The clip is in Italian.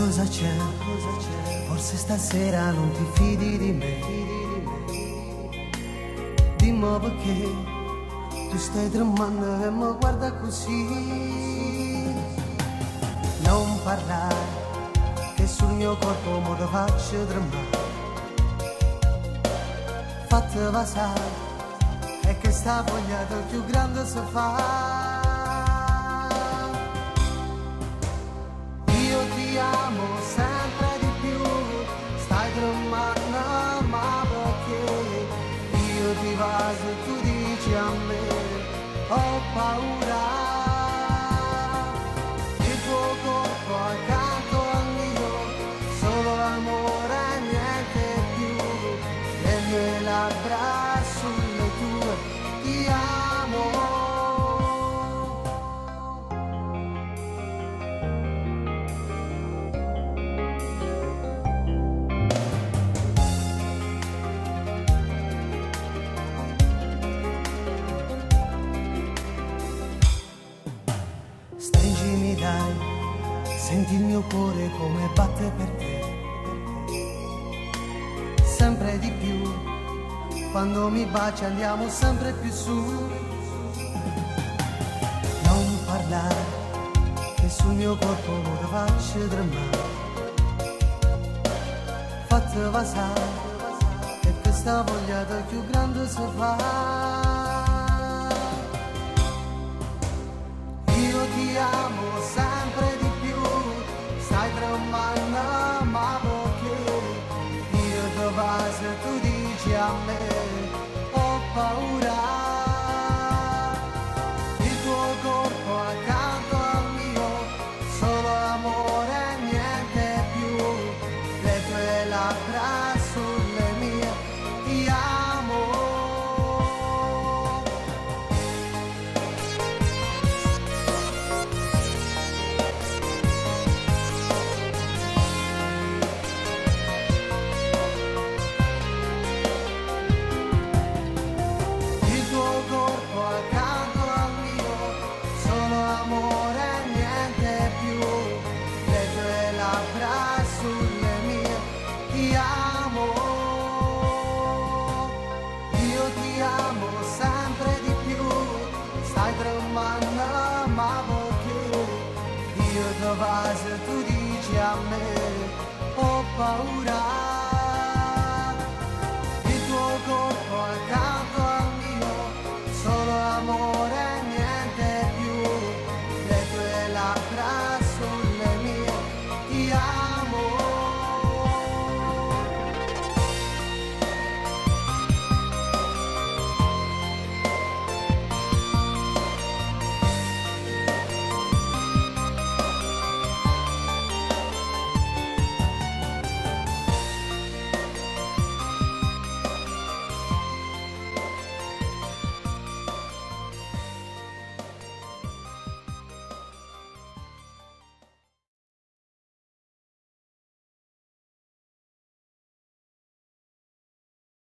cosa c'è? Forse stasera non ti fidi di me. Dimmi perché tu stai tremando e mi guarda così. Non parlare, che sul mio corpo mo ti faccio tremare. Fatti passare, e che sta fogliata più grande si fa. Io ti amo sempre di più, stai tremando ma perché? Io ti vaso e tu dici a me, ho paura. Il tuo corpo accanto al mio, solo l'amore e niente più. Le mie labbra sulle tue, ti amo. Stringimi dai, senti il mio cuore come batte per te. Sempre di più, quando mi baci andiamo sempre più su. Non parlare, che sul mio corpo lo ti faccio tremare. Fatti passare, e questa vogliata più grande si fa. Io ti amo sempre di più, stai tremando ma perché? Io ti vaso e tu dici a me, ho paura. Il tuo corpo accanto al mio, solo amore e niente più. Le tue labbra sulle mie, ti amo. Ma perché io ti vaso e tu dici a me, ho paura.